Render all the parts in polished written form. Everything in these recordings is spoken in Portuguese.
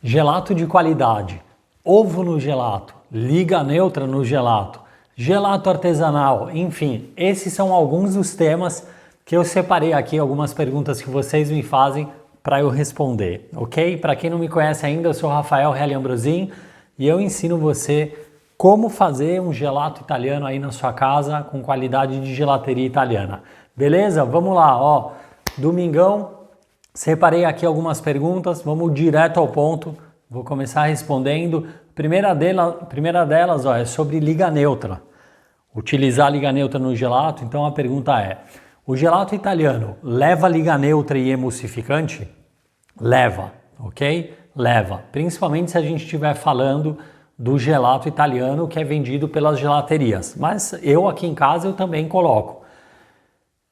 Gelato de qualidade, ovo no gelato, liga neutra no gelato, gelato artesanal, enfim, esses são alguns dos temas que eu separei aqui, algumas perguntas que vocês me fazem para eu responder, ok? Para quem não me conhece ainda, eu sou Rafael Reale Ambrosin e eu ensino você como fazer um gelato italiano aí na sua casa com qualidade de gelateria italiana. Beleza? Vamos lá, ó, domingão. Separei aqui algumas perguntas, vamos direto ao ponto, vou começar respondendo. Primeira delas ó, é sobre liga neutra, utilizar liga neutra no gelato. Então a pergunta é, o gelato italiano leva liga neutra e emulsificante? Leva, ok? Leva, principalmente se a gente estiver falando do gelato italiano que é vendido pelas gelaterias, mas eu aqui em casa eu também coloco.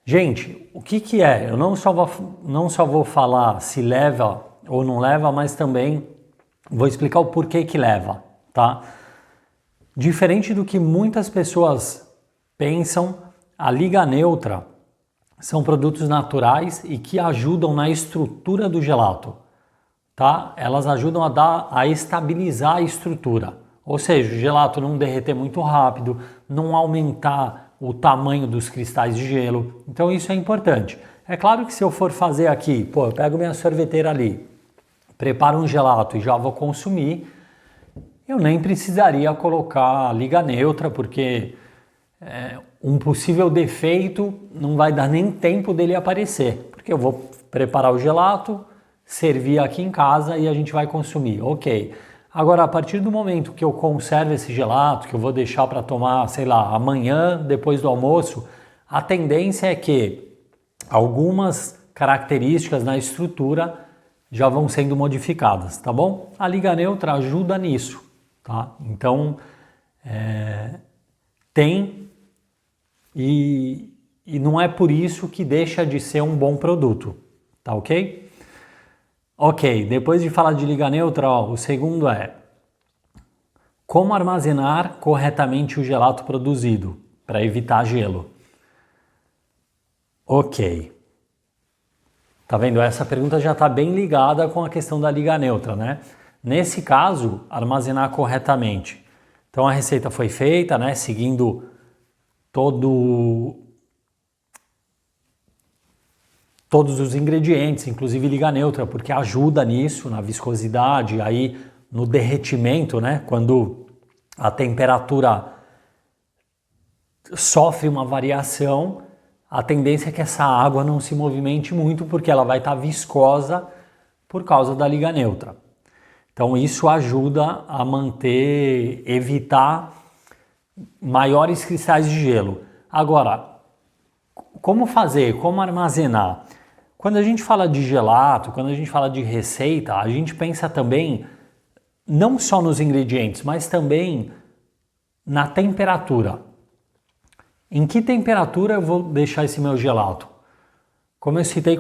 Gente, o que é? Eu não só vou falar se leva ou não leva, mas também vou explicar o porquê que leva, tá? Diferente do que muitas pessoas pensam, a liga neutra são produtos naturais e que ajudam na estrutura do gelato, tá? Elas ajudam a estabilizar a estrutura, ou seja, o gelato não derreter muito rápido, não aumentar o tamanho dos cristais de gelo, então isso é importante. É claro que se eu for fazer aqui, pô, eu pego minha sorveteira ali, preparo um gelato e já vou consumir, eu nem precisaria colocar liga neutra, porque um possível defeito não vai dar nem tempo dele aparecer, porque eu vou preparar o gelato, servir aqui em casa e a gente vai consumir, ok. Agora, a partir do momento que eu conservo esse gelato, que eu vou deixar para tomar, sei lá, amanhã, depois do almoço, a tendência é que algumas características na estrutura já vão sendo modificadas, tá bom? A liga neutra ajuda nisso, tá? Então, tem e não é por isso que deixa de ser um bom produto, tá ok? Ok, depois de falar de liga neutra, ó, o segundo é como armazenar corretamente o gelato produzido para evitar gelo. Ok. Tá vendo? Essa pergunta já está bem ligada com a questão da liga neutra, né? Nesse caso, armazenar corretamente. Então a receita foi feita, né? Seguindo todos os ingredientes, inclusive liga neutra, porque ajuda nisso, na viscosidade, aí no derretimento, né? Quando a temperatura sofre uma variação, a tendência é que essa água não se movimente muito, porque ela vai estar viscosa por causa da liga neutra. Então isso ajuda a evitar maiores cristais de gelo. Agora, como fazer? Como armazenar? Quando a gente fala de gelato, quando a gente fala de receita, a gente pensa também não só nos ingredientes, mas também na temperatura. Em que temperatura eu vou deixar esse meu gelato? Como eu citei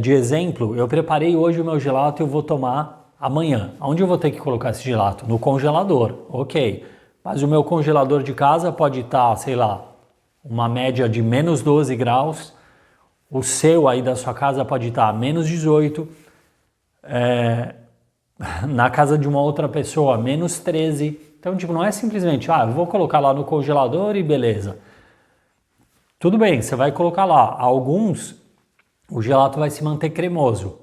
de exemplo, eu preparei hoje o meu gelato e eu vou tomar amanhã. Onde eu vou ter que colocar esse gelato? No congelador, ok. Mas o meu congelador de casa pode estar, sei lá, uma média de menos 12 graus, o seu aí da sua casa pode estar a menos 18, na casa de uma outra pessoa, menos 13. Então, tipo, não é simplesmente, eu vou colocar lá no congelador e beleza. Tudo bem, você vai colocar lá. Alguns, o gelato vai se manter cremoso,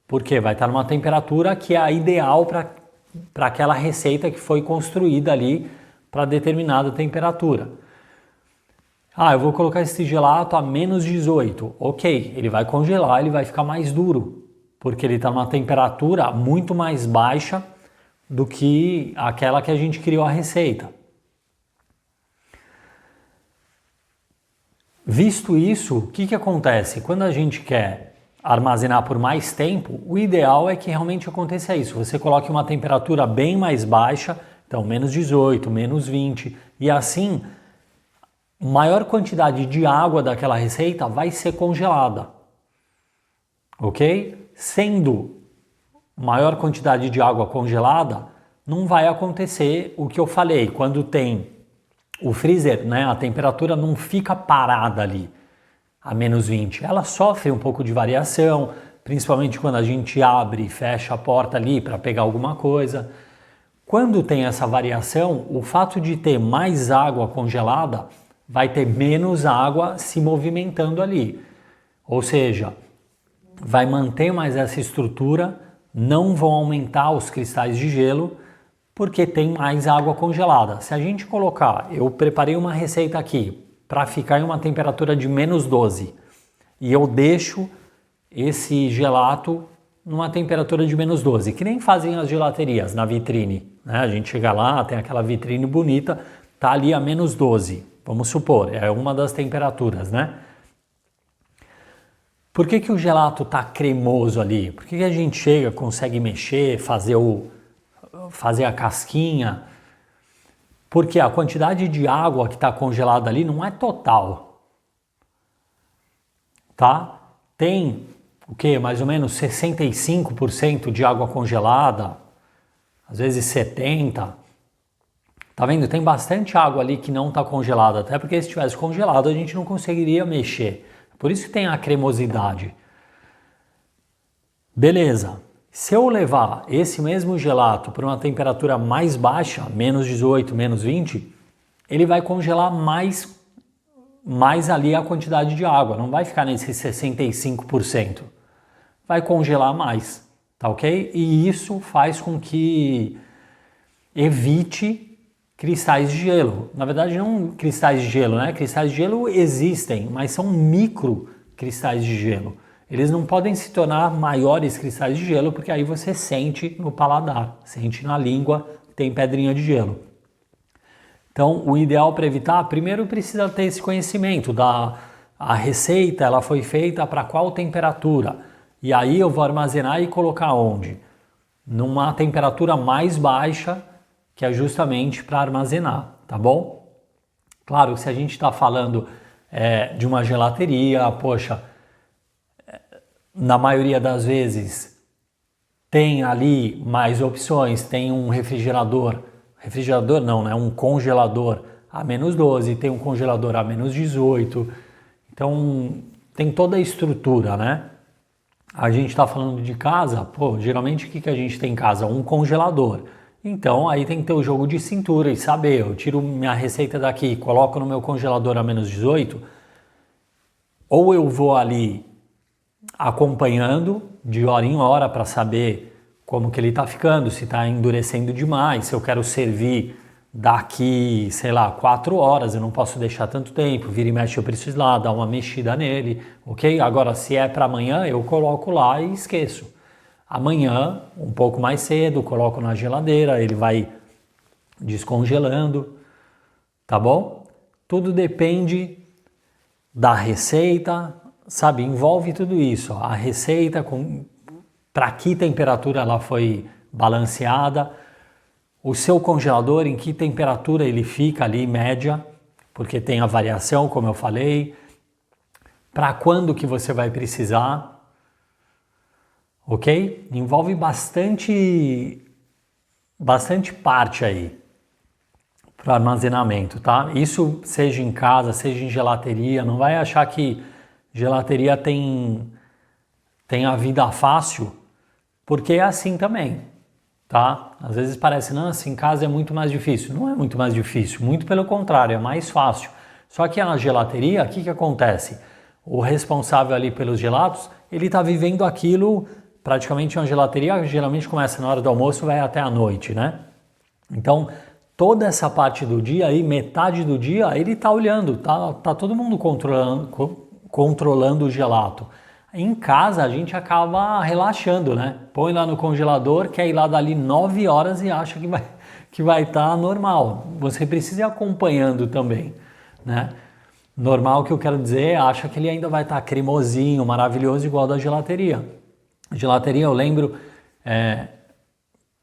porque vai estar numa temperatura que é a ideal para aquela receita que foi construída ali para determinada temperatura. Eu vou colocar esse gelato a menos 18. Ok, ele vai congelar, ele vai ficar mais duro, porque ele está numa temperatura muito mais baixa do que aquela que a gente criou a receita. Visto isso, o que acontece? Quando a gente quer armazenar por mais tempo, o ideal é que realmente aconteça isso. Você coloque uma temperatura bem mais baixa, então menos 18, menos 20, e assim maior quantidade de água daquela receita vai ser congelada, ok? Sendo maior quantidade de água congelada, não vai acontecer o que eu falei, quando tem o freezer, né, a temperatura não fica parada ali a menos 20, ela sofre um pouco de variação, principalmente quando a gente abre e fecha a porta ali para pegar alguma coisa. Quando tem essa variação, o fato de ter mais água congelada vai ter menos água se movimentando ali. Ou seja, vai manter mais essa estrutura, não vão aumentar os cristais de gelo, porque tem mais água congelada. Se a gente colocar, eu preparei uma receita aqui para ficar em uma temperatura de -12 e eu deixo esse gelato numa temperatura de -12, que nem fazem as gelaterias na vitrine, né? A gente chega lá, tem aquela vitrine bonita, tá ali a -12, vamos supor, é uma das temperaturas, né? Por que o gelato tá cremoso ali? Por que a gente chega, consegue mexer, fazer a casquinha? Porque a quantidade de água que está congelada ali não é total, tá? Tem o que? Mais ou menos 65% de água congelada, às vezes 70%. Tá vendo? Tem bastante água ali que não está congelada, até porque se estivesse congelado a gente não conseguiria mexer. Por isso que tem a cremosidade. Beleza. Se eu levar esse mesmo gelato para uma temperatura mais baixa, -18, -20, ele vai congelar mais ali a quantidade de água, não vai ficar nesse 65%. Vai congelar mais, tá ok? E isso faz com que evite cristais de gelo. Na verdade, não cristais de gelo, né? Cristais de gelo existem, mas são micro cristais de gelo. Eles não podem se tornar maiores cristais de gelo, porque aí você sente no paladar, sente na língua que tem pedrinha de gelo. Então, o ideal para evitar, primeiro precisa ter esse conhecimento a receita, ela foi feita para qual temperatura. E aí eu vou armazenar e colocar onde? Numa temperatura mais baixa, que é justamente para armazenar, tá bom? Claro, se a gente está falando de uma gelateria, poxa, na maioria das vezes tem ali mais opções, tem um refrigerador não, né? Um congelador a -12, tem um congelador a -18, então tem toda a estrutura, né? A gente está falando de casa, geralmente o que a gente tem em casa? Um congelador. Então aí tem que ter o jogo de cintura e saber, eu tiro minha receita daqui, coloco no meu congelador a -18, ou eu vou ali acompanhando de hora em hora para saber como que ele está ficando, se está endurecendo demais, se eu quero servir daqui, sei lá, 4 horas, eu não posso deixar tanto tempo, vira e mexe eu preciso ir lá, dar uma mexida nele, ok? Agora, se é para amanhã, eu coloco lá e esqueço. Amanhã, um pouco mais cedo, coloco na geladeira, ele vai descongelando, tá bom? Tudo depende da receita, sabe? Envolve tudo isso. A receita, para que temperatura ela foi balanceada, o seu congelador, em que temperatura ele fica ali, média, porque tem a variação, como eu falei, para quando que você vai precisar. Ok? Envolve bastante parte aí para armazenamento, tá? Isso seja em casa, seja em gelateria, não vai achar que gelateria tem a vida fácil, porque é assim também, tá? Às vezes parece, não, assim, em casa é muito mais difícil. Não é muito mais difícil, muito pelo contrário, é mais fácil. Só que na gelateria, o que acontece? O responsável ali pelos gelatos, ele está vivendo aquilo. Praticamente uma gelateria geralmente começa na hora do almoço e vai até a noite, né? Então, toda essa parte do dia aí, metade do dia, ele tá olhando, tá todo mundo controlando o gelato. Em casa, a gente acaba relaxando, né? Põe lá no congelador, quer ir lá dali 9 horas e acha que vai estar normal. Você precisa ir acompanhando também, né? Normal, que eu quero dizer, acha que ele ainda vai estar cremosinho, maravilhoso, igual da gelateria. Gelateria, eu lembro,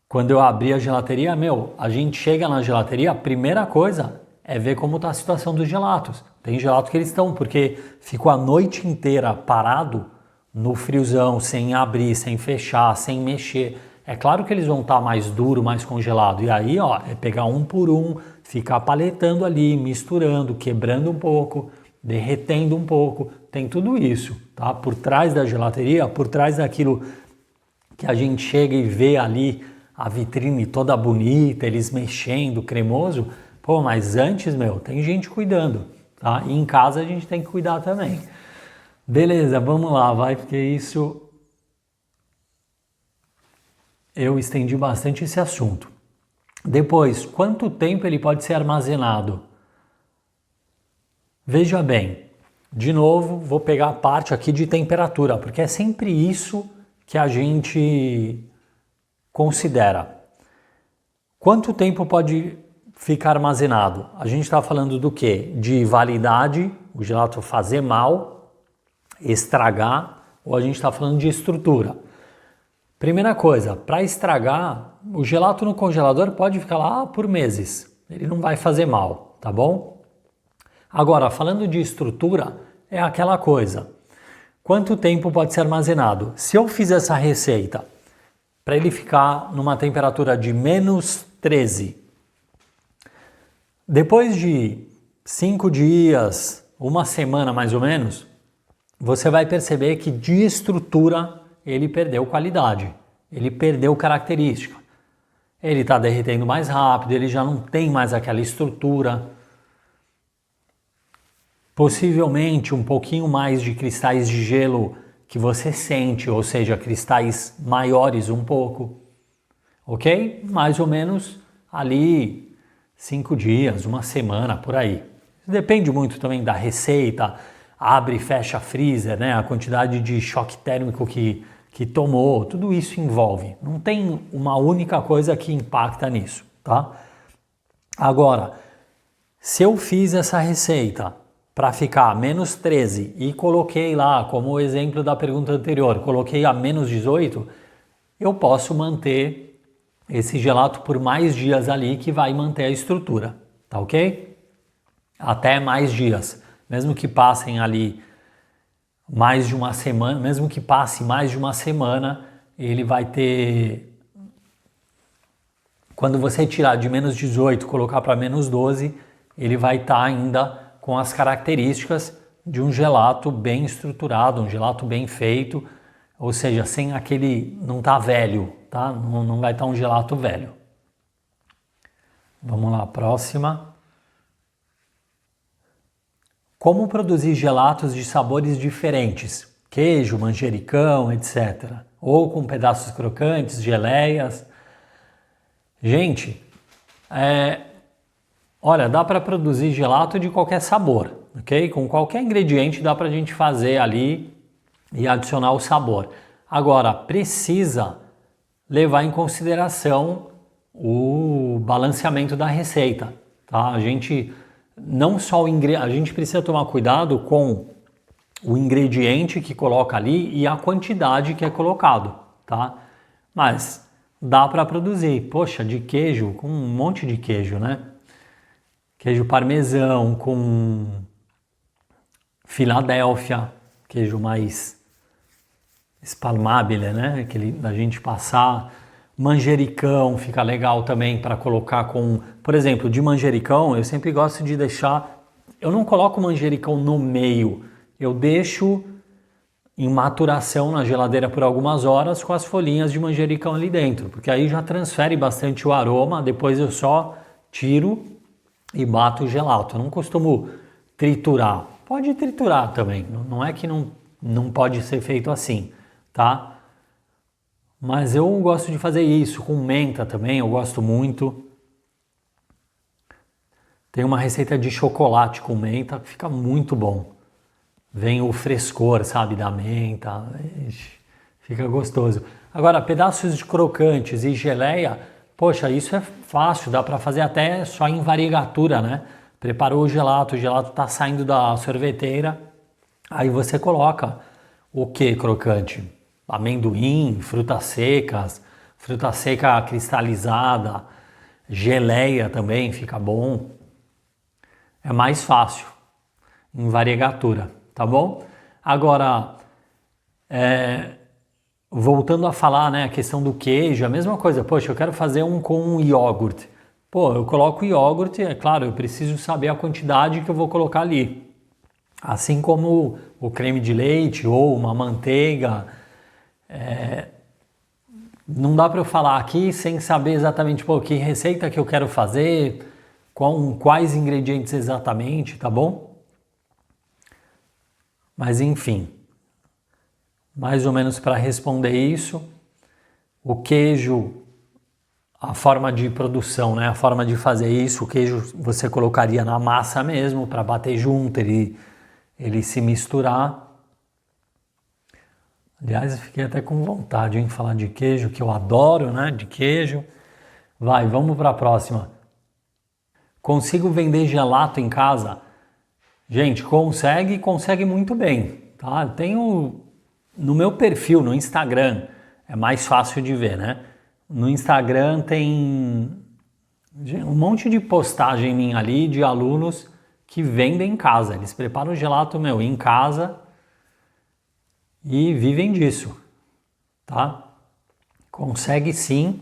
quando eu abri a gelateria, a gente chega na gelateria, a primeira coisa é ver como está a situação dos gelatos. Tem gelato que eles estão, porque ficou a noite inteira parado no friozão, sem abrir, sem fechar, sem mexer. É claro que eles vão estar mais duro, mais congelado. E aí, ó, é pegar um por um, ficar paletando ali, misturando, quebrando um pouco, derretendo um pouco, tem tudo isso, tá? Por trás da gelateria, por trás daquilo que a gente chega e vê ali a vitrine toda bonita, eles mexendo, cremoso, pô, mas antes, tem gente cuidando, tá? E em casa a gente tem que cuidar também. Beleza, vamos lá, vai, porque isso eu estendi bastante esse assunto. Depois, quanto tempo ele pode ser armazenado? Veja bem, de novo, vou pegar a parte aqui de temperatura, porque é sempre isso que a gente considera. Quanto tempo pode ficar armazenado? A gente está falando do quê? De validade, o gelato fazer mal, estragar, ou a gente está falando de estrutura? Primeira coisa, para estragar, o gelato no congelador pode ficar lá por meses. Ele não vai fazer mal, tá bom? Agora, falando de estrutura, é aquela coisa. Quanto tempo pode ser armazenado? Se eu fizer essa receita para ele ficar numa temperatura de -13, depois de 5 dias, uma semana mais ou menos, você vai perceber que de estrutura ele perdeu qualidade, ele perdeu característica. Ele está derretendo mais rápido, ele já não tem mais aquela estrutura. Possivelmente um pouquinho mais de cristais de gelo que você sente, ou seja, cristais maiores um pouco, ok? Mais ou menos ali 5 dias, uma semana, por aí. Depende muito também da receita, abre e fecha freezer, né? A quantidade de choque térmico que tomou, tudo isso envolve. Não tem uma única coisa que impacta nisso, tá? Agora, se eu fiz essa receita para ficar -13 e coloquei lá, como o exemplo da pergunta anterior, coloquei a -18, eu posso manter esse gelato por mais dias ali que vai manter a estrutura, tá ok? Até mais dias, mesmo que passem ali mais de uma semana, mesmo que passe mais de uma semana, ele vai ter... Quando você tirar de -18 e colocar para -12, ele vai estar ainda com as características de um gelato bem estruturado, um gelato bem feito, ou seja, sem aquele... não tá velho, tá? Não vai estar um gelato velho. Vamos lá, próxima. Como produzir gelatos de sabores diferentes? Queijo, manjericão, etc. Ou com pedaços crocantes, geleias. Gente, olha, dá para produzir gelato de qualquer sabor, ok? Com qualquer ingrediente dá para a gente fazer ali e adicionar o sabor. Agora, precisa levar em consideração o balanceamento da receita, tá? A gente precisa tomar cuidado com o ingrediente que coloca ali e a quantidade que é colocado, tá? Mas dá para produzir, poxa, de queijo, com um monte de queijo, né? Queijo parmesão com Filadélfia, queijo mais espalmável, né? Aquele da gente passar. Manjericão fica legal também para colocar com... Por exemplo, de manjericão eu sempre gosto de deixar... Eu não coloco manjericão no meio, eu deixo em maturação na geladeira por algumas horas com as folhinhas de manjericão ali dentro, porque aí já transfere bastante o aroma, depois eu só tiro e bato o gelato. Eu não costumo triturar. Pode triturar também, não é que não pode ser feito assim, tá? Mas eu gosto de fazer isso com menta também, eu gosto muito. Tem uma receita de chocolate com menta que fica muito bom. Vem o frescor, sabe, da menta, fica gostoso. Agora, pedaços de crocantes e geleia, poxa, isso é fácil, dá para fazer até só em variegatura, né? Preparou o gelato está saindo da sorveteira, aí você coloca o que crocante? Amendoim, fruta seca cristalizada, geleia também fica bom. É mais fácil em variegatura, tá bom? Agora, voltando a falar, né, a questão do queijo, a mesma coisa. Poxa, eu quero fazer um com iogurte. Pô, eu coloco iogurte, é claro, eu preciso saber a quantidade que eu vou colocar ali. Assim como o creme de leite ou uma manteiga, não dá para eu falar aqui sem saber exatamente que receita que eu quero fazer, com quais ingredientes exatamente, tá bom? Mas enfim, mais ou menos para responder isso, o queijo, a forma de produção, né? A forma de fazer isso, o queijo você colocaria na massa mesmo para bater junto, ele se misturar. Aliás, eu fiquei até com vontade de falar de queijo, que eu adoro, né? De queijo. Vai, vamos para a próxima. Consigo vender gelato em casa? Gente, consegue muito bem, tá? Eu tenho no meu perfil no Instagram, é mais fácil de ver, né? No Instagram tem um monte de postagem minha ali de alunos que vendem em casa. Eles preparam o gelato em casa e vivem disso, tá? Consegue sim.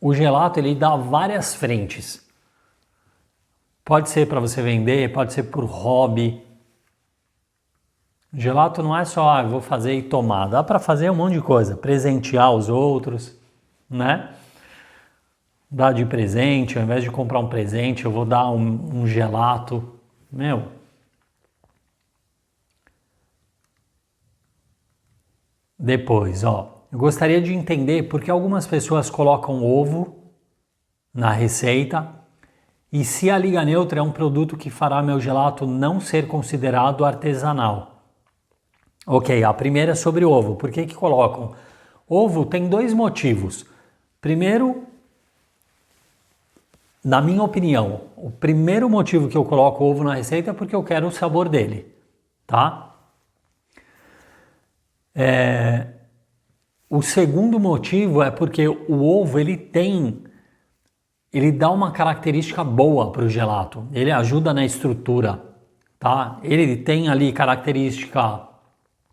O gelato ele dá várias frentes. Pode ser para você vender, pode ser por hobby. Gelato não é só, vou fazer e tomar. Dá para fazer um monte de coisa. Presentear os outros, né? Dar de presente, ao invés de comprar um presente, eu vou dar um gelato. Depois, eu gostaria de entender por que algumas pessoas colocam ovo na receita e se a Liga Neutra é um produto que fará meu gelato não ser considerado artesanal. Ok, a primeira é sobre ovo. Por que colocam? Ovo tem dois motivos. Primeiro, na minha opinião, o primeiro motivo que eu coloco ovo na receita é porque eu quero o sabor dele, tá? O segundo motivo é porque o ovo ele dá uma característica boa para o gelato. Ele ajuda na estrutura, tá? Ele tem ali característica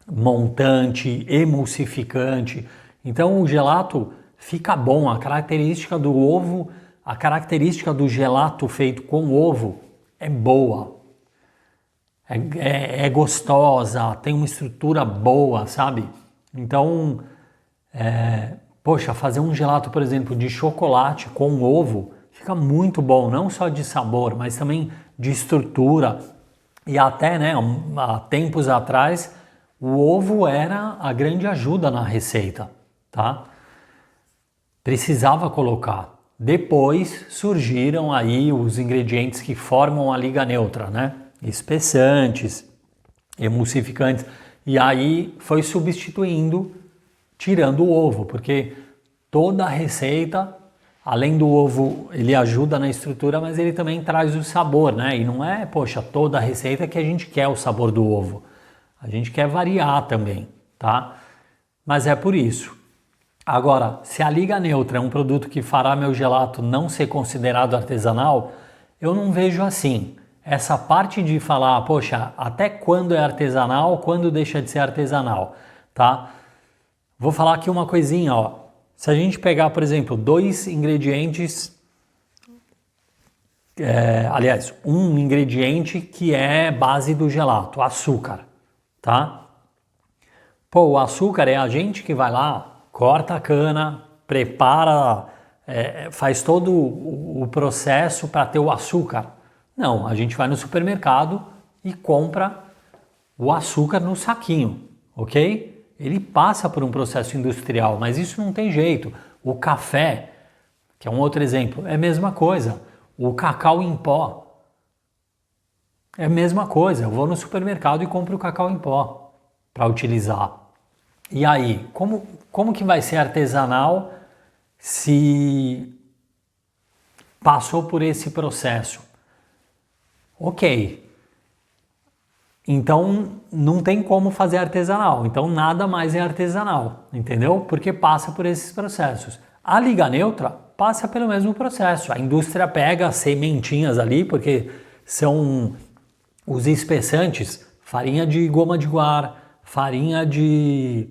montante, emulsificante. Então o gelato fica bom. A característica do ovo, a característica do gelato feito com ovo é boa. É gostosa, tem uma estrutura boa, sabe? Então, fazer um gelato, por exemplo, de chocolate com ovo fica muito bom, não só de sabor, mas também de estrutura. E até, né, há tempos atrás, o ovo era a grande ajuda na receita, tá? Precisava colocar. Depois surgiram aí os ingredientes que formam a Liga Neutra, né? Espessantes, emulsificantes. E aí foi substituindo, tirando o ovo, porque toda a receita, além do ovo, ele ajuda na estrutura, mas ele também traz o sabor, né? E não é, toda a receita que a gente quer o sabor do ovo. A gente quer variar também, tá? Mas é por isso. Agora, se a Liga Neutra é um produto que fará meu gelato não ser considerado artesanal, eu não vejo assim. Essa parte de falar, até quando é artesanal, quando deixa de ser artesanal, tá? Vou falar aqui uma coisinha, Se a gente pegar, por exemplo, dois ingredientes, um ingrediente que é base do gelato, açúcar, tá? O açúcar é a gente que vai lá, corta a cana, prepara, faz todo o processo para ter o açúcar. Não, a gente vai no supermercado e compra o açúcar no saquinho, ok? Ele passa por um processo industrial, mas isso não tem jeito. O café, que é um outro exemplo, é a mesma coisa. O cacau em pó é a mesma coisa. Eu vou no supermercado e compro o cacau em pó para utilizar. E aí, como que vai ser artesanal se passou por esse processo? Ok. Então não tem como fazer artesanal. Então nada mais é artesanal, entendeu? Porque passa por esses processos. A Liga Neutra passa pelo mesmo processo. A indústria pega sementinhas ali, porque são os espessantes, farinha de goma de guar, farinha de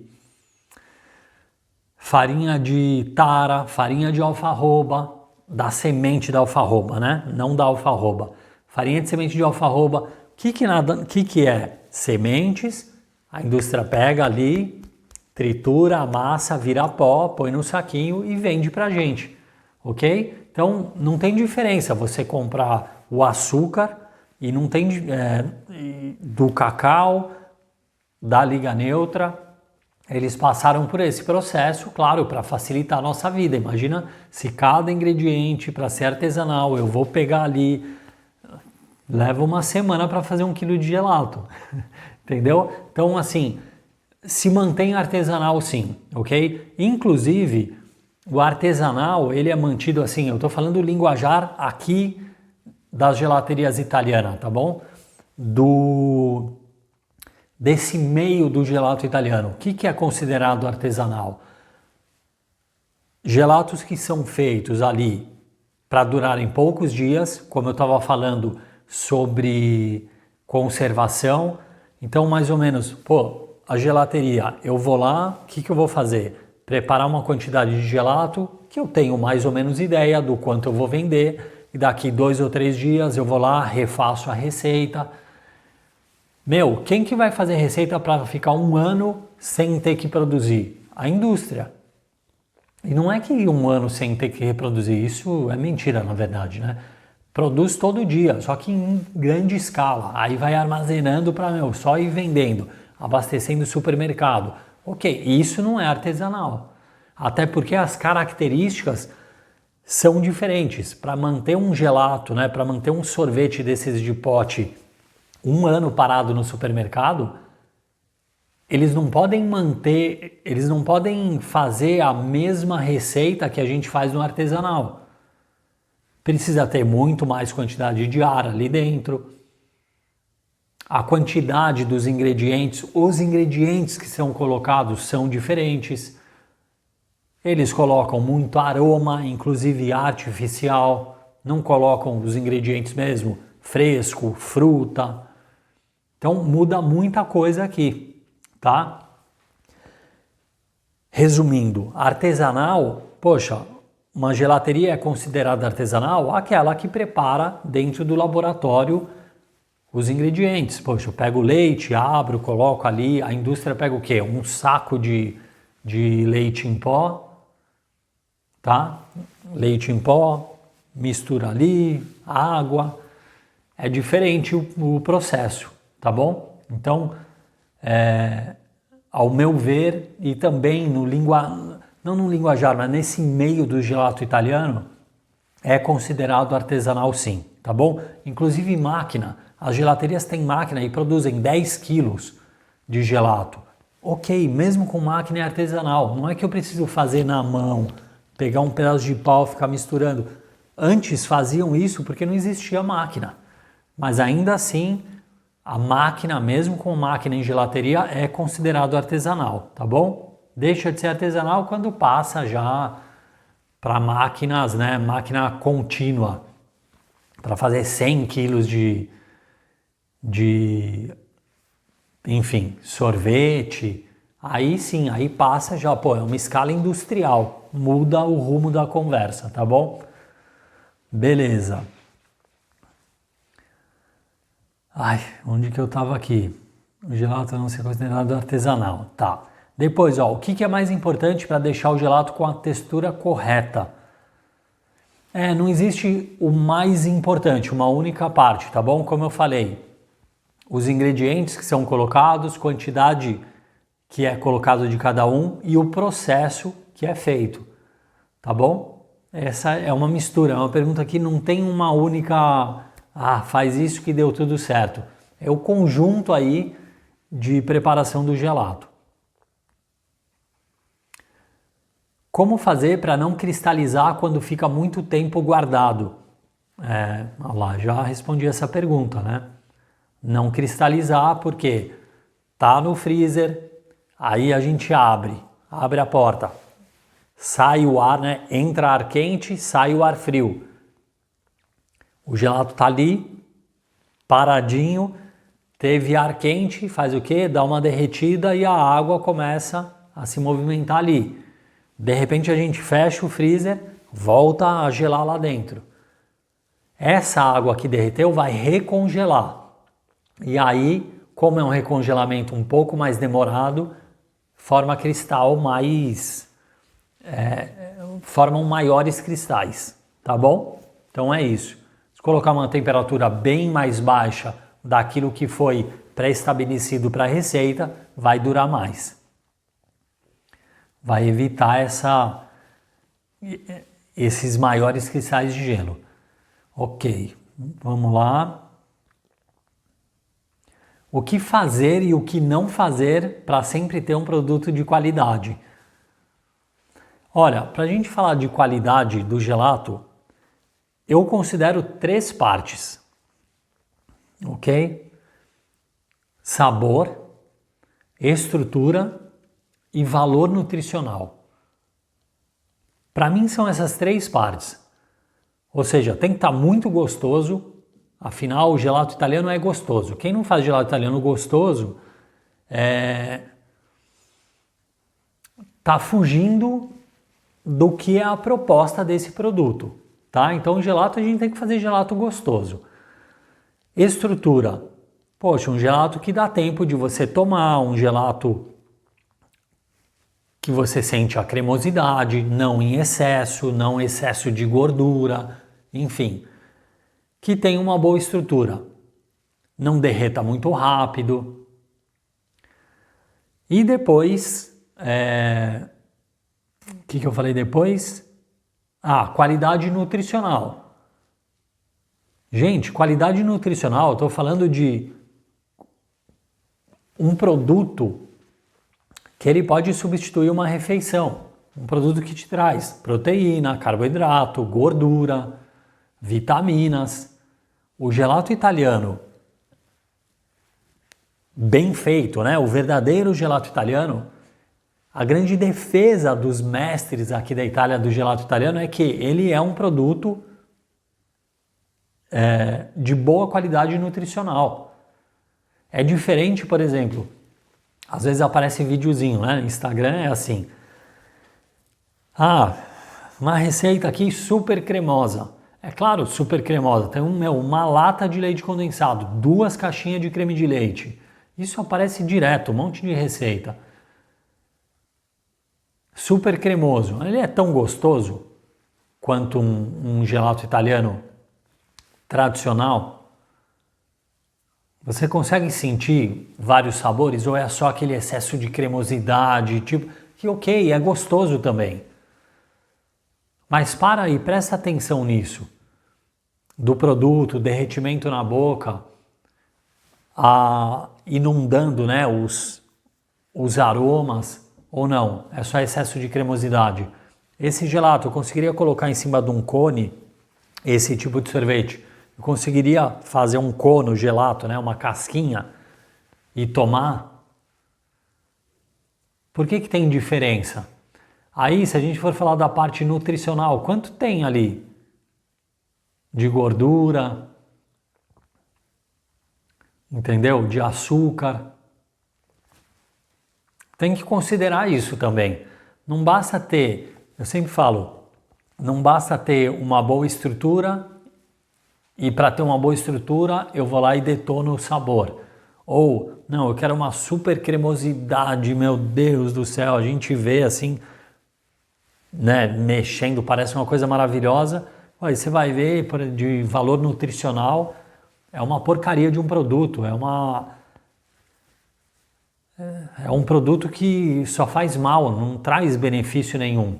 tara, farinha de alfarroba, da semente da alfarroba, né? Não da alfarroba. Farinha de semente de alfarroba. O que é? Sementes, a indústria pega ali, tritura, amassa, vira pó, põe no saquinho e vende pra gente, ok? Então não tem diferença você comprar o açúcar e não tem do cacau, da Liga Neutra. Eles passaram por esse processo, claro, para facilitar a nossa vida. Imagina se cada ingrediente para ser artesanal, eu vou pegar ali, leva uma semana para fazer 1 quilo de gelato, entendeu? Então, assim, se mantém artesanal sim, ok? Inclusive, o artesanal, ele é mantido assim, eu estou falando o linguajar aqui das gelaterias italianas, tá bom? Desse meio do gelato italiano. O que é considerado artesanal? Gelatos que são feitos ali para durarem poucos dias, como eu estava falando sobre conservação. Então, mais ou menos, a gelateria, eu vou lá, o que eu vou fazer? Preparar uma quantidade de gelato que eu tenho mais ou menos ideia do quanto eu vou vender, e daqui 2 ou 3 dias eu vou lá, refaço a receita. Quem que vai fazer receita para ficar 1 ano sem ter que produzir? A indústria. E não é que 1 ano sem ter que reproduzir, isso é mentira na verdade, né? Produz todo dia, só que em grande escala. Aí vai armazenando para só ir vendendo, abastecendo o supermercado. Ok, isso não é artesanal. Até porque as características são diferentes. Para manter um gelato, né, para manter um sorvete desses de pote 1 ano parado no supermercado, eles não podem fazer a mesma receita que a gente faz no artesanal. Precisa ter muito mais quantidade de ar ali dentro. A quantidade dos ingredientes, os ingredientes que são colocados são diferentes. Eles colocam muito aroma, inclusive artificial, não colocam os ingredientes mesmo, fresco, fruta. Então muda muita coisa aqui, tá? Resumindo, artesanal, uma gelateria é considerada artesanal aquela que prepara dentro do laboratório os ingredientes. Eu pego o leite, abro, coloco ali, a indústria pega o quê? Um saco de leite em pó, tá? Leite em pó, mistura ali, água, é diferente o processo, tá bom? Então, ao meu ver, e também não no linguajar, mas nesse meio do gelato italiano, é considerado artesanal sim, tá bom? Inclusive máquina, as gelaterias têm máquina e produzem 10 quilos de gelato. Ok, mesmo com máquina é artesanal, não é que eu preciso fazer na mão, pegar um pedaço de pau e ficar misturando. Antes faziam isso porque não existia máquina, mas ainda assim a máquina, mesmo com máquina em gelateria, é considerado artesanal, tá bom? Deixa de ser artesanal quando passa já para máquinas, né? Máquina contínua, para fazer 100 quilos enfim, sorvete. Aí sim, aí passa já, é uma escala industrial, muda o rumo da conversa, tá bom? Beleza. Onde que eu estava aqui? O gelato não ser considerado artesanal, tá. Depois, o que é mais importante para deixar o gelato com a textura correta? Não existe o mais importante, uma única parte, tá bom? Como eu falei, os ingredientes que são colocados, quantidade que é colocado de cada um e o processo que é feito, tá bom? Essa é uma mistura, é uma pergunta que não tem uma única, faz isso que deu tudo certo. É o conjunto aí de preparação do gelato. Como fazer para não cristalizar quando fica muito tempo guardado? Já respondi essa pergunta, né? Não cristalizar porque tá no freezer, aí a gente abre a porta, sai o ar, né? Entra ar quente, sai o ar frio. O gelato tá ali, paradinho, teve ar quente, faz o quê? Dá uma derretida e a água começa a se movimentar ali. De repente a gente fecha o freezer, volta a gelar lá dentro. Essa água que derreteu vai recongelar. E aí, como é um recongelamento um pouco mais demorado, formam maiores cristais, tá bom? Então é isso. Se colocar uma temperatura bem mais baixa daquilo que foi pré-estabelecido para a receita, vai durar mais. Vai evitar esses maiores cristais de gelo. Ok, vamos lá. O que fazer e o que não fazer para sempre ter um produto de qualidade? Olha, para a gente falar de qualidade do gelato, eu considero 3 partes, ok? Sabor, estrutura e valor nutricional. Para mim são essas 3 partes. Ou seja, tem que estar muito gostoso, afinal o gelato italiano é gostoso. Quem não faz gelato italiano gostoso está fugindo do que é a proposta desse produto, tá? Então gelato a gente tem que fazer gelato gostoso. Estrutura, poxa, um gelato que dá tempo de você tomar, um gelato que você sente a cremosidade, não em excesso, não excesso de gordura, enfim, que tem uma boa estrutura, não derreta muito rápido. E depois, o que eu falei depois? Qualidade nutricional. Gente, qualidade nutricional, eu estou falando de um produto que ele pode substituir uma refeição. Um produto que te traz proteína, carboidrato, gordura, vitaminas. O gelato italiano, bem feito, né? O verdadeiro gelato italiano, a grande defesa dos mestres aqui da Itália do gelato italiano é que ele é um produto de boa qualidade nutricional. É diferente, por exemplo, às vezes aparece videozinho, né? No Instagram é assim. Uma receita aqui super cremosa. É claro, super cremosa. Tem uma lata de leite condensado, 2 caixinhas de creme de leite. Isso aparece direto, um monte de receita. Super cremoso. Ele é tão gostoso quanto um gelato italiano tradicional? Você consegue sentir vários sabores ou é só aquele excesso de cremosidade, tipo, que ok, é gostoso também. Mas para aí, presta atenção nisso. Do produto, derretimento na boca, inundando, né, os aromas, ou não, é só excesso de cremosidade. Esse gelato eu conseguiria colocar em cima de um cone, esse tipo de sorvete. Eu conseguiria fazer um cono gelato, né, uma casquinha, e tomar? Por que tem diferença? Aí, se a gente for falar da parte nutricional, quanto tem ali de gordura, entendeu? De açúcar. Tem que considerar isso também. Não basta ter, eu sempre falo, não basta ter uma boa estrutura e para ter uma boa estrutura eu vou lá e detono o sabor. Ou, não, eu quero uma super cremosidade, meu Deus do céu, a gente vê assim, né, mexendo, parece uma coisa maravilhosa. Aí você vai ver de valor nutricional, é uma porcaria de um produto, é um produto que só faz mal, não traz benefício nenhum.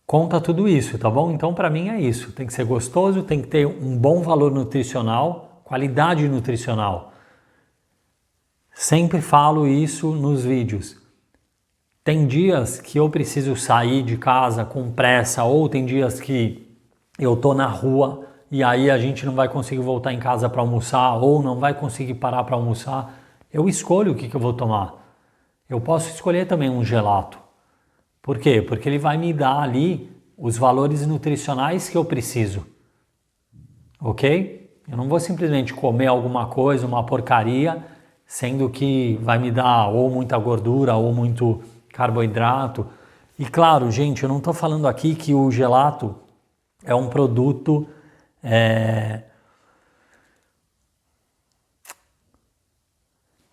Conta tudo isso, tá bom? Então para mim é isso, tem que ser gostoso, tem que ter um bom valor nutricional, qualidade nutricional. Sempre falo isso nos vídeos. Tem dias que eu preciso sair de casa com pressa, ou tem dias que eu tô na rua e aí a gente não vai conseguir voltar em casa para almoçar, ou não vai conseguir parar para almoçar. Eu escolho o que eu vou tomar. Eu posso escolher também um gelato. Por quê? Porque ele vai me dar ali os valores nutricionais que eu preciso. Ok? Eu não vou simplesmente comer alguma coisa, uma porcaria, sendo que vai me dar ou muita gordura ou muito carboidrato. E claro, gente, eu não estou falando aqui que o gelato é um produto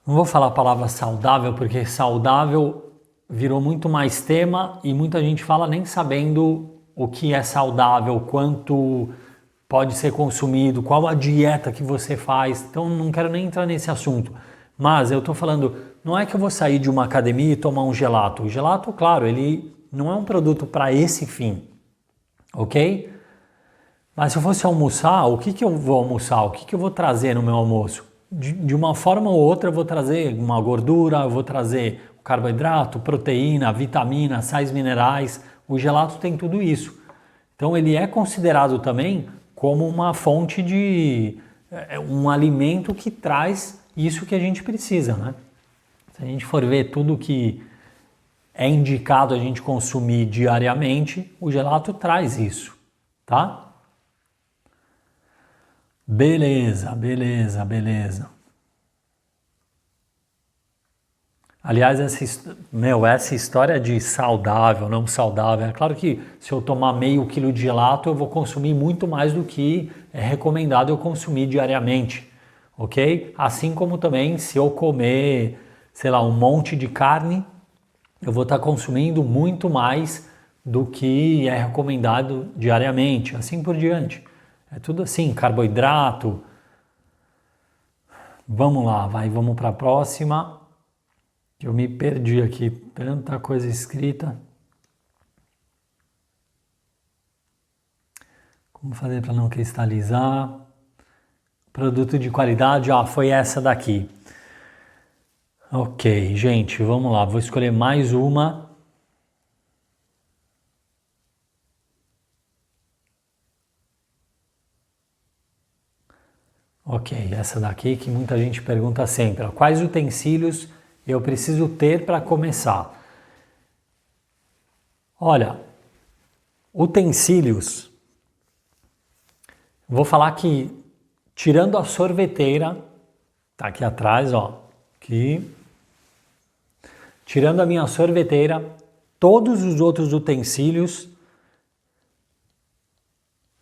não vou falar a palavra saudável, porque saudável virou muito mais tema e muita gente fala nem sabendo o que é saudável, quanto pode ser consumido, qual a dieta que você faz. Então não quero nem entrar nesse assunto. Mas eu estou falando, não é que eu vou sair de uma academia e tomar um gelato. O gelato, claro, ele não é um produto para esse fim, ok? Mas se eu fosse almoçar, o que eu vou almoçar? O que eu vou trazer no meu almoço? De uma forma ou outra eu vou trazer uma gordura, eu vou trazer carboidrato, proteína, vitamina, sais minerais. O gelato tem tudo isso. Então ele é considerado também como uma fonte de um alimento que traz isso que a gente precisa, né? Se a gente for ver tudo que é indicado a gente consumir diariamente, o gelato traz isso, tá? Beleza, beleza, beleza. Aliás, essa história de saudável, não saudável, é claro que se eu tomar meio quilo de gelato, eu vou consumir muito mais do que é recomendado eu consumir diariamente, ok? Assim como também se eu comer, sei lá, um monte de carne, eu vou estar consumindo muito mais do que é recomendado diariamente, assim por diante. É tudo assim, carboidrato. Vamos lá, vamos para a próxima. Eu me perdi aqui, tanta coisa escrita. Como fazer para não cristalizar? Produto de qualidade, foi essa daqui. Ok, gente, vamos lá, vou escolher mais uma. Ok, essa daqui que muita gente pergunta sempre. Quais utensílios eu preciso ter para começar? Olha, utensílios. Vou falar que, tirando a sorveteira, tá aqui atrás, aqui. Tirando a minha sorveteira, todos os outros utensílios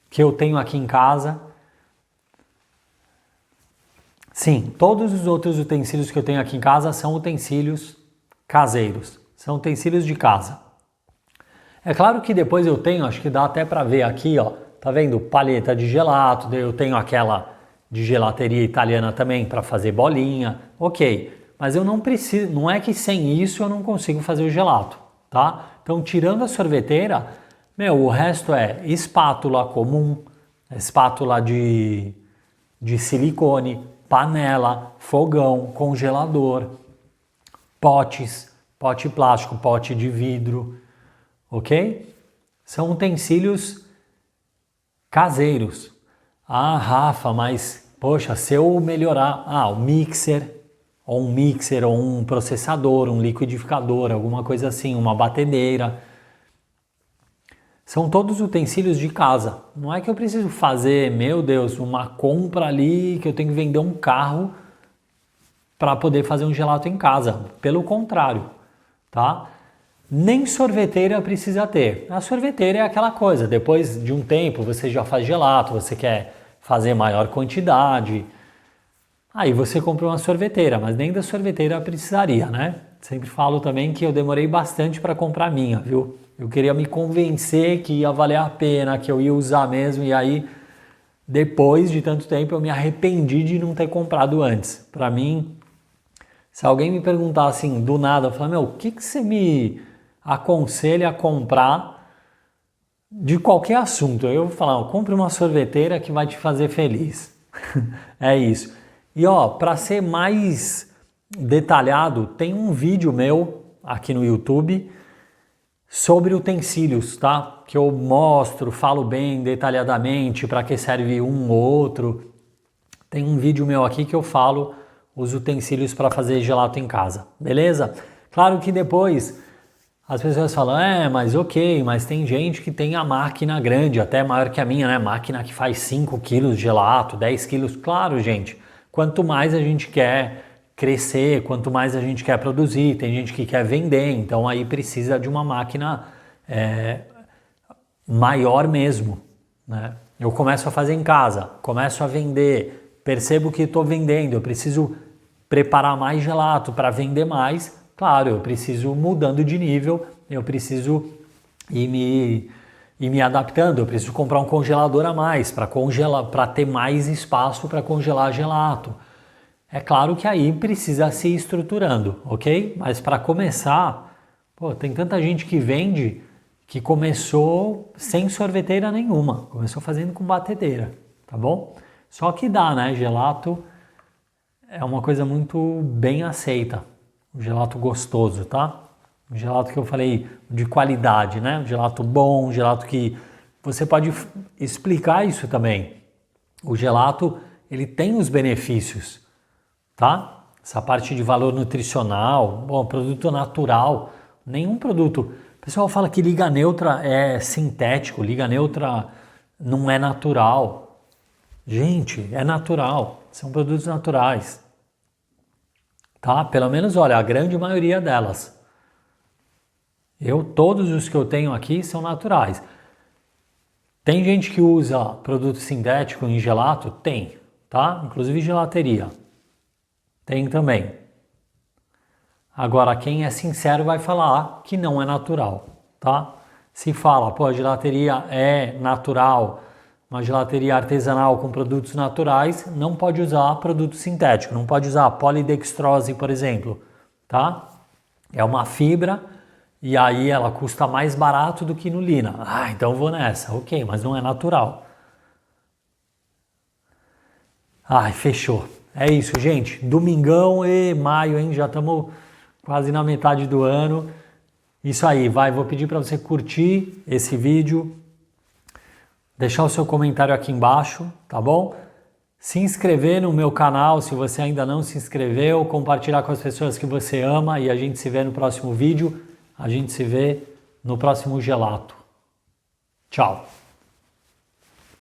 que eu tenho aqui em casa. Sim, todos os outros utensílios que eu tenho aqui em casa são utensílios caseiros, são utensílios de casa. É claro que depois eu tenho, acho que dá até para ver aqui, tá vendo? Palheta de gelato, eu tenho aquela de gelateria italiana também para fazer bolinha, ok. Mas eu não preciso, não é que sem isso eu não consigo fazer o gelato, tá? Então tirando a sorveteira, o resto é espátula comum, espátula de silicone, panela, fogão, congelador, potes, pote plástico, pote de vidro, ok? São utensílios caseiros. Rafa, mas poxa, se eu melhorar, um mixer, ou um processador, um liquidificador, alguma coisa assim, uma batedeira. São todos utensílios de casa. Não é que eu preciso fazer, meu Deus, uma compra ali que eu tenho que vender um carro para poder fazer um gelato em casa. Pelo contrário, tá? Nem sorveteira precisa ter. A sorveteira é aquela coisa, depois de um tempo você já faz gelato, você quer fazer maior quantidade. Aí você compra uma sorveteira, mas nem da sorveteira precisaria, né? Sempre falo também que eu demorei bastante para comprar a minha, viu? Eu queria me convencer que ia valer a pena, que eu ia usar mesmo, e aí, depois de tanto tempo, eu me arrependi de não ter comprado antes. Para mim, se alguém me perguntar assim, do nada, eu falar, o que você me aconselha a comprar de qualquer assunto? Eu vou falar, compre uma sorveteira que vai te fazer feliz. É isso. E para ser mais detalhado, tem um vídeo meu aqui no YouTube sobre utensílios, tá? Que eu mostro, falo bem detalhadamente para que serve um ou outro. Tem um vídeo meu aqui que eu falo os utensílios para fazer gelato em casa, beleza? Claro que depois as pessoas falam, mas ok, mas tem gente que tem a máquina grande, até maior que a minha, né? Máquina que faz 5 quilos de gelato, 10 quilos. Claro, gente, quanto mais a gente quer crescer, quanto mais a gente quer produzir, tem gente que quer vender, então aí precisa de uma máquina maior mesmo, né? Eu começo a fazer em casa, começo a vender, percebo que estou vendendo, eu preciso preparar mais gelato para vender mais, claro, eu preciso mudando de nível, eu preciso ir me adaptando, eu preciso comprar um congelador a mais para ter mais espaço para congelar gelato. É claro que aí precisa se estruturando, ok? Mas para começar, pô, tem tanta gente que vende que começou sem sorveteira nenhuma, começou fazendo com batedeira, tá bom? Só que dá, né? Gelato é uma coisa muito bem aceita, um gelato gostoso, tá? Um gelato que eu falei de qualidade, né? Um gelato bom, um gelato que você pode explicar isso também. O gelato, ele tem os benefícios, tá? Essa parte de valor nutricional, bom, produto natural, nenhum produto. O pessoal fala que liga neutra é sintético, liga neutra não é natural. Gente, é natural, são produtos naturais, tá? Pelo menos, olha, a grande maioria delas. Todos os que eu tenho aqui são naturais. Tem gente que usa produto sintético em gelato? Tem, tá? Inclusive gelateria. Tem também. Agora, quem é sincero vai falar que não é natural, tá? Se fala, pô, a gelateria é natural, uma gelateria artesanal com produtos naturais, não pode usar produto sintético, não pode usar polidextrose, por exemplo, tá? É uma fibra e aí ela custa mais barato do que inulina. Ah, então vou nessa. Ok, mas não é natural. Ai, fechou. É isso, gente. Domingão e maio, hein? Já estamos quase na metade do ano. Isso aí, vai. Vou pedir para você curtir esse vídeo, deixar o seu comentário aqui embaixo, tá bom? Se inscrever no meu canal se você ainda não se inscreveu, compartilhar com as pessoas que você ama e a gente se vê no próximo vídeo. A gente se vê no próximo gelato. Tchau!